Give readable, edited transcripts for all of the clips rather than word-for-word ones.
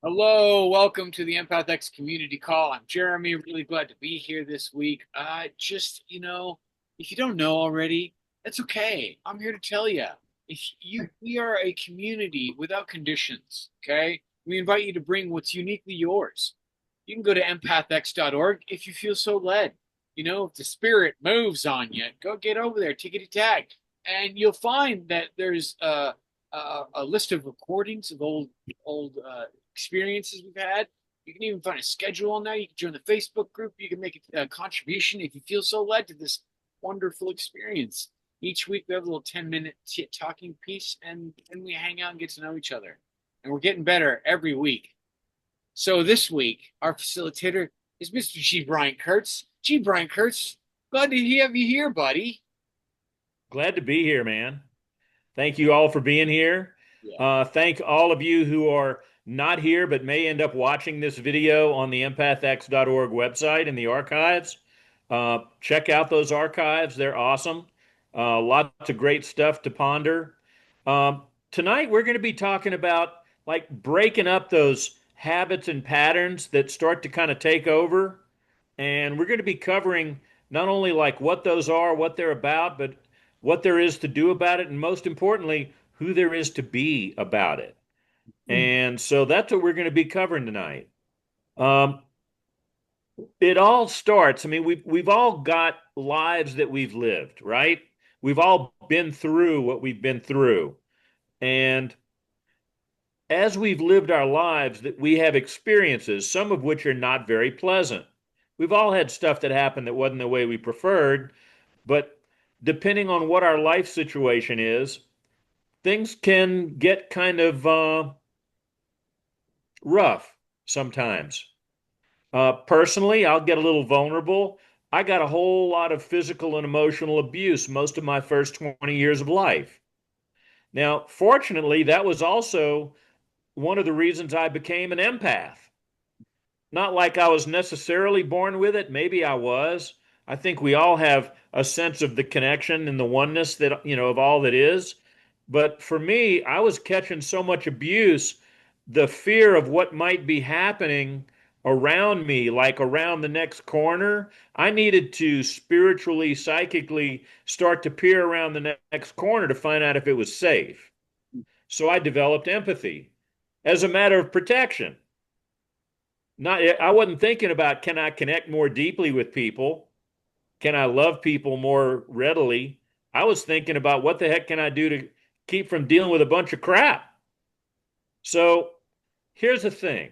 Hello, welcome to the Empath X community call. I'm Jeremy. Really glad to be here this week. If you don't know already, that's okay. I'm here to tell you. We are a community without conditions, okay? We invite you to bring what's uniquely yours. You can go to empathx.org if you feel so led. If the spirit moves on you, go get over there, tickety tag, and you'll find that there's a list of recordings of old experiences we've had. You can even find a schedule on there. You can join the Facebook group. You can make a contribution if you feel so led to this wonderful experience. Each week we have a little 10-minute talking piece, and then we hang out and get to know each other. And we're getting better every week. So this week, our facilitator is Mr. G. Brian Kurtz. G. Brian Kurtz, glad to have you here, buddy. Glad to be here, man. Thank you all for being here. Yeah. Thank all of you who are not here but may end up watching this video on the empathx.org website in the archives. Check out those archives, they're awesome. Lots of great stuff to ponder. Tonight, we're going to be talking about like breaking up those habits and patterns that start to kind of take over. And we're going to be covering not only like what those are, what they're about, but what there is to do about it, and most importantly, who there is to be about it. And so that's what we're going to be covering tonight. Um, it all starts. I mean, we've all got lives that we've lived, right? We've all been through what we've been through, and as we've lived our lives, that we have experiences, some of which are not very pleasant. We've all had stuff that happened that wasn't the way we preferred, but depending on what our life situation is, things can get kind of rough sometimes. Personally, I'll get a little vulnerable. I got a whole lot of physical and emotional abuse most of my first 20 years of life. Now, fortunately, that was also one of the reasons I became an empath. Not like I was necessarily born with it. Maybe I was. I think we all have a sense of the connection and the oneness that, of all that is. But for me, I was catching so much abuse, the fear of what might be happening around me, like around the next corner. I needed to spiritually, psychically start to peer around the next corner to find out if it was safe. So I developed empathy as a matter of protection. Not, I wasn't thinking about can I connect more deeply with people? Can I love people more readily? I was thinking about what the heck can I do to keep from dealing with a bunch of crap? So here's the thing.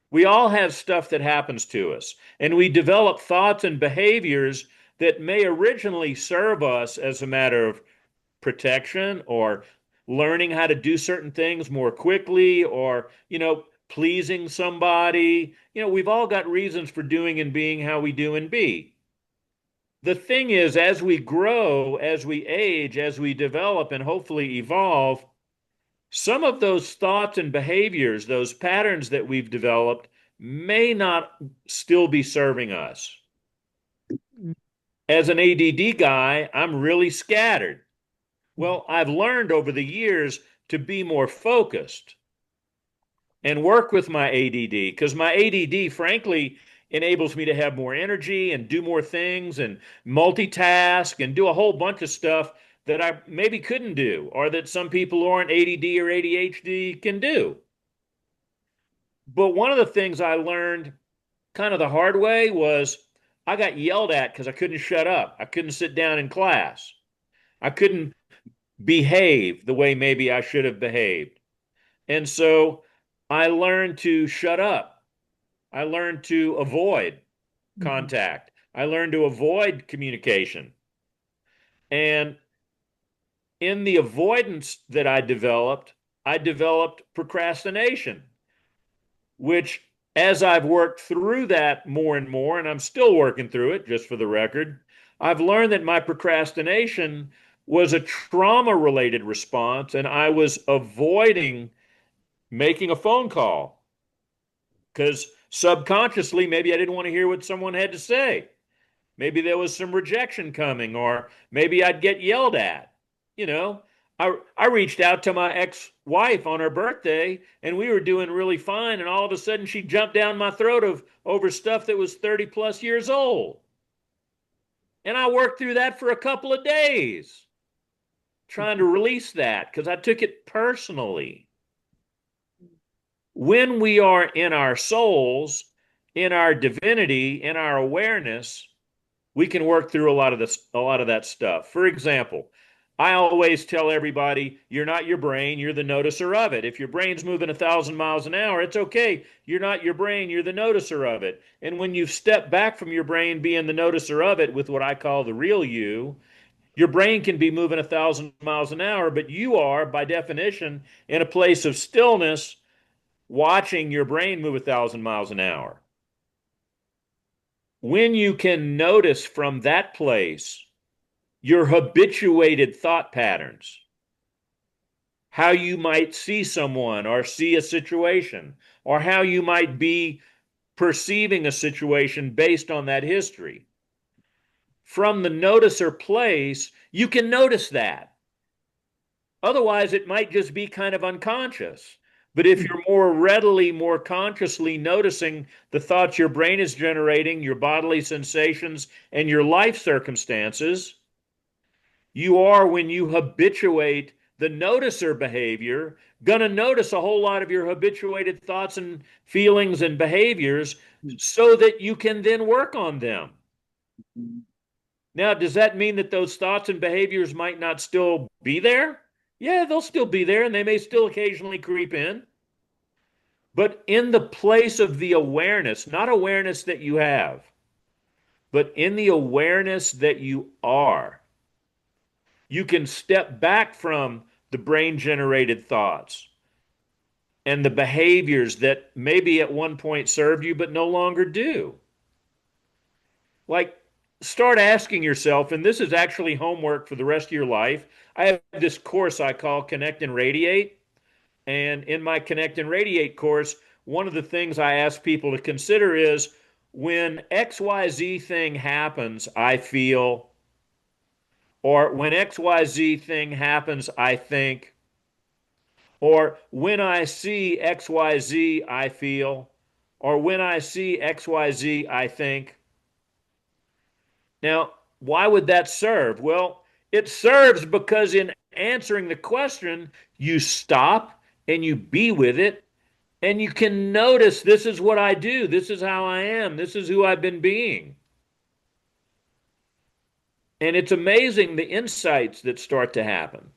We all have stuff that happens to us, and we develop thoughts and behaviors that may originally serve us as a matter of protection or learning how to do certain things more quickly or, pleasing somebody. We've all got reasons for doing and being how we do and be. The thing is, as we grow, as we age, as we develop and hopefully evolve, some of those thoughts and behaviors, those patterns that we've developed, may not still be serving us. As an ADD guy, I'm really scattered. Well, I've learned over the years to be more focused and work with my ADD because my ADD, frankly, enables me to have more energy and do more things and multitask and do a whole bunch of stuff that I maybe couldn't do or that some people who aren't ADD or ADHD can do. But one of the things I learned kind of the hard way was I got yelled at because I couldn't shut up. I couldn't sit down in class. I couldn't behave the way maybe I should have behaved. And so I learned to shut up. I learned to avoid contact. I learned to avoid communication. And in the avoidance that I developed procrastination, which as I've worked through that more and more, and I'm still working through it, just for the record, I've learned that my procrastination was a trauma related response, and I was avoiding making a phone call because subconsciously, maybe I didn't want to hear what someone had to say. Maybe there was some rejection coming, or maybe I'd get yelled at. You know, I reached out to my ex-wife on her birthday and we were doing really fine. And all of a sudden she jumped down my throat over stuff that was 30 plus years old. And I worked through that for a couple of days trying to release that because I took it personally. When we are in our souls, in our divinity, in our awareness, we can work through a lot of that stuff. For example, I always tell everybody, you're not your brain, you're the noticer of it. If your brain's moving 1,000 miles an hour, it's okay. You're not your brain, you're the noticer of it. And when you've stepped back from your brain being the noticer of it with what I call the real you, your brain can be moving 1,000 miles an hour, but you are, by definition, in a place of stillness, watching your brain move 1,000 miles an hour. When you can notice from that place your habituated thought patterns, how you might see someone or see a situation, or how you might be perceiving a situation based on that history. From the noticer place, you can notice that. Otherwise, it might just be kind of unconscious. But if you're more readily, more consciously noticing the thoughts your brain is generating, your bodily sensations, and your life circumstances, you are, when you habituate the noticer behavior, going to notice a whole lot of your habituated thoughts and feelings and behaviors so that you can then work on them. Now, does that mean that those thoughts and behaviors might not still be there? Yeah, they'll still be there and they may still occasionally creep in. But in the place of the awareness, not awareness that you have, but in the awareness that you are, you can step back from the brain generated thoughts and the behaviors that maybe at one point served you but no longer do. Like, start asking yourself, and this is actually homework for the rest of your life. I have this course I call Connect and Radiate. And in my Connect and Radiate course, one of the things I ask people to consider is when XYZ thing happens, I feel, or when XYZ thing happens, I think, or when I see XYZ, I feel, or when I see XYZ, I think. Now, why would that serve? Well, it serves because in answering the question, you stop and you be with it, and you can notice this is what I do, this is how I am, this is who I've been being. And it's amazing the insights that start to happen.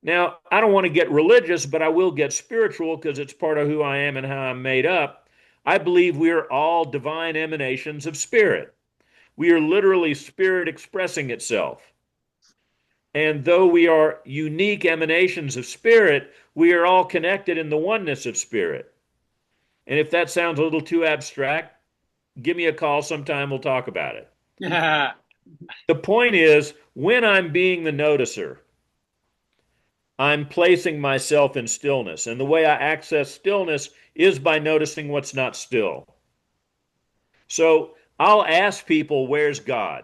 Now, I don't want to get religious, but I will get spiritual because it's part of who I am and how I'm made up. I believe we are all divine emanations of spirit. We are literally spirit expressing itself. And though we are unique emanations of spirit, we are all connected in the oneness of spirit. And if that sounds a little too abstract, give me a call sometime. We'll talk about it. The point is, when I'm being the noticer, I'm placing myself in stillness. And the way I access stillness is by noticing what's not still. So I'll ask people, where's God?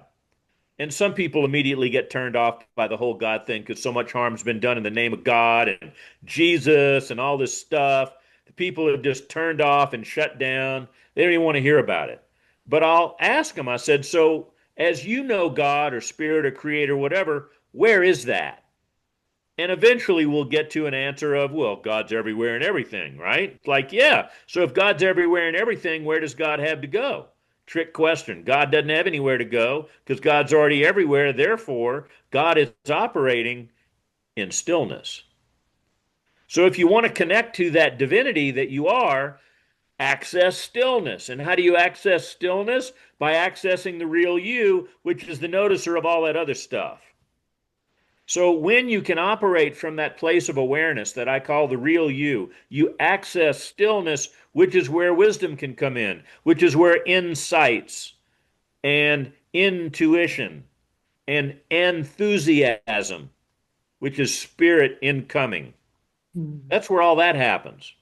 And some people immediately get turned off by the whole God thing because so much harm's been done in the name of God and Jesus and all this stuff. The people have just turned off and shut down. They don't even want to hear about it. But I'll ask them, I said, so as you know God or spirit or creator, whatever, where is that? And eventually we'll get to an answer of, well, God's everywhere and everything, right? Like, yeah. So if God's everywhere and everything, where does God have to go? Trick question. God doesn't have anywhere to go because God's already everywhere. Therefore, God is operating in stillness. So if you want to connect to that divinity that you are, access stillness. And how do you access stillness? By accessing the real you, which is the noticer of all that other stuff. So when you can operate from that place of awareness that I call the real you, you access stillness, which is where wisdom can come in, which is where insights and intuition and enthusiasm, which is spirit incoming. That's where all that happens.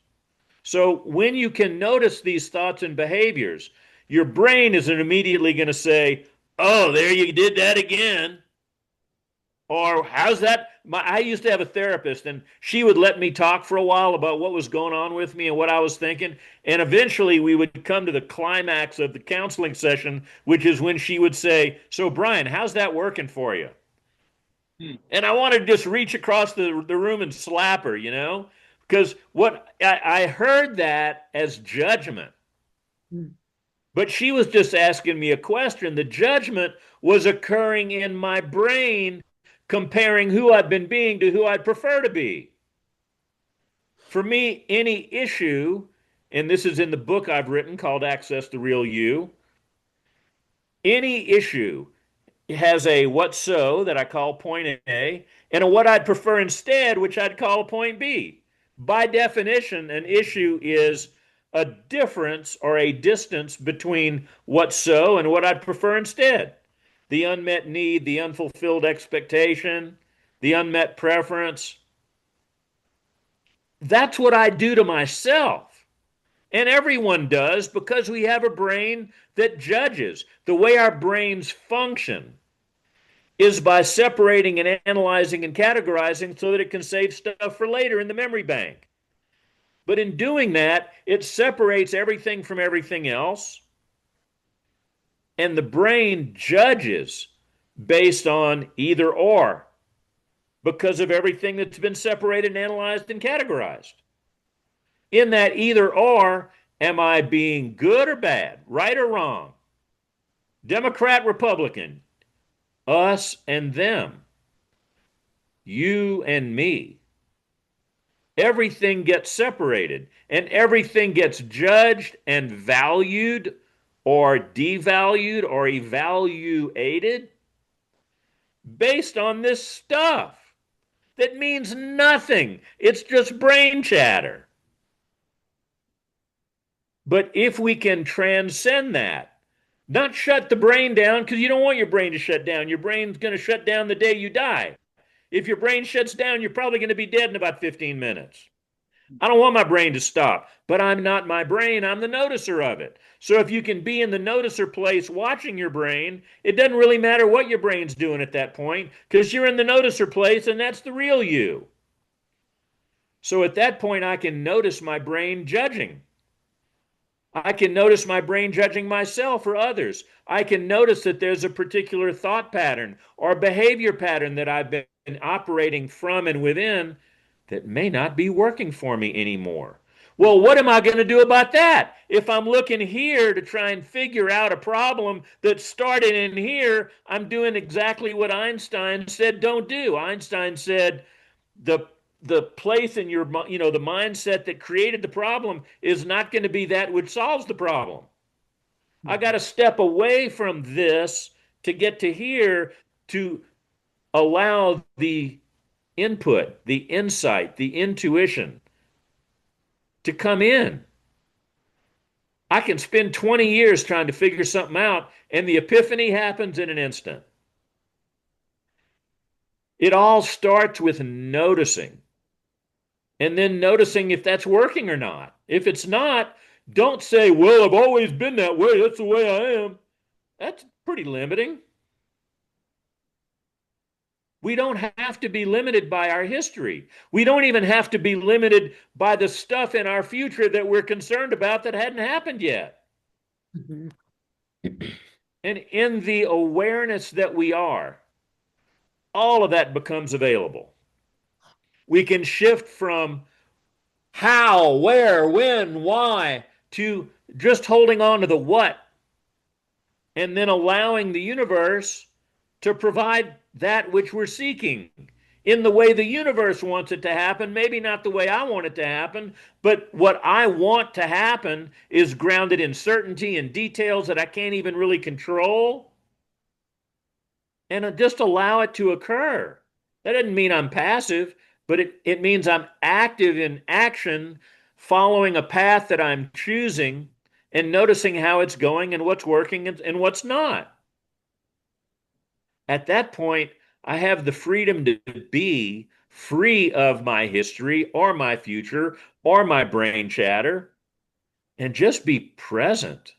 So when you can notice these thoughts and behaviors, your brain isn't immediately going to say, oh, there you did that again. Or how's that? I used to have a therapist, and she would let me talk for a while about what was going on with me and what I was thinking. And eventually, we would come to the climax of the counseling session, which is when she would say, "So, Brian, how's that working for you?" Hmm. And I wanted to just reach across the room and slap her, because what I heard that as judgment. But she was just asking me a question. The judgment was occurring in my brain, comparing who I've been being to who I'd prefer to be. For me, any issue, and this is in the book I've written called Access the Real You, any issue has a what so that I call point A, and a what I'd prefer instead, which I'd call point B. By definition, an issue is a difference or a distance between what so and what I'd prefer instead. The unmet need, the unfulfilled expectation, the unmet preference. That's what I do to myself. And everyone does because we have a brain that judges. The way our brains function is by separating and analyzing and categorizing so that it can save stuff for later in the memory bank. But in doing that, it separates everything from everything else, and the brain judges based on either or because of everything that's been separated and analyzed and categorized. In that either or, am I being good or bad, right or wrong, Democrat, Republican, us and them, you and me? Everything gets separated and everything gets judged and valued or devalued or evaluated based on this stuff that means nothing. It's just brain chatter. But if we can transcend that, not shut the brain down, because you don't want your brain to shut down. Your brain's going to shut down the day you die. If your brain shuts down, you're probably going to be dead in about 15 minutes. I don't want my brain to stop, but I'm not my brain. I'm the noticer of it. So if you can be in the noticer place watching your brain, it doesn't really matter what your brain's doing at that point because you're in the noticer place and that's the real you. So at that point, I can notice my brain judging. I can notice my brain judging myself or others. I can notice that there's a particular thought pattern or behavior pattern that I've been operating from and within that may not be working for me anymore. Well, what am I going to do about that? If I'm looking here to try and figure out a problem that started in here, I'm doing exactly what Einstein said don't do. Einstein said the the place in your the mindset that created the problem is not going to be that which solves the problem. I got to step away from this to get to here to allow the input, the insight, the intuition to come in. I can spend 20 years trying to figure something out, and the epiphany happens in an instant. It all starts with noticing, and then noticing if that's working or not. If it's not, don't say, well, I've always been that way. That's the way I am. That's pretty limiting. We don't have to be limited by our history. We don't even have to be limited by the stuff in our future that we're concerned about that hadn't happened yet. Mhm. And in the awareness that we are, all of that becomes available. We can shift from how, where, when, why to just holding on to the what and then allowing the universe to provide that which we're seeking in the way the universe wants it to happen, maybe not the way I want it to happen, but what I want to happen is grounded in certainty and details that I can't even really control, and just allow it to occur. That doesn't mean I'm passive, but it means I'm active in action, following a path that I'm choosing and noticing how it's going and what's working and what's not. At that point, I have the freedom to be free of my history or my future or my brain chatter and just be present.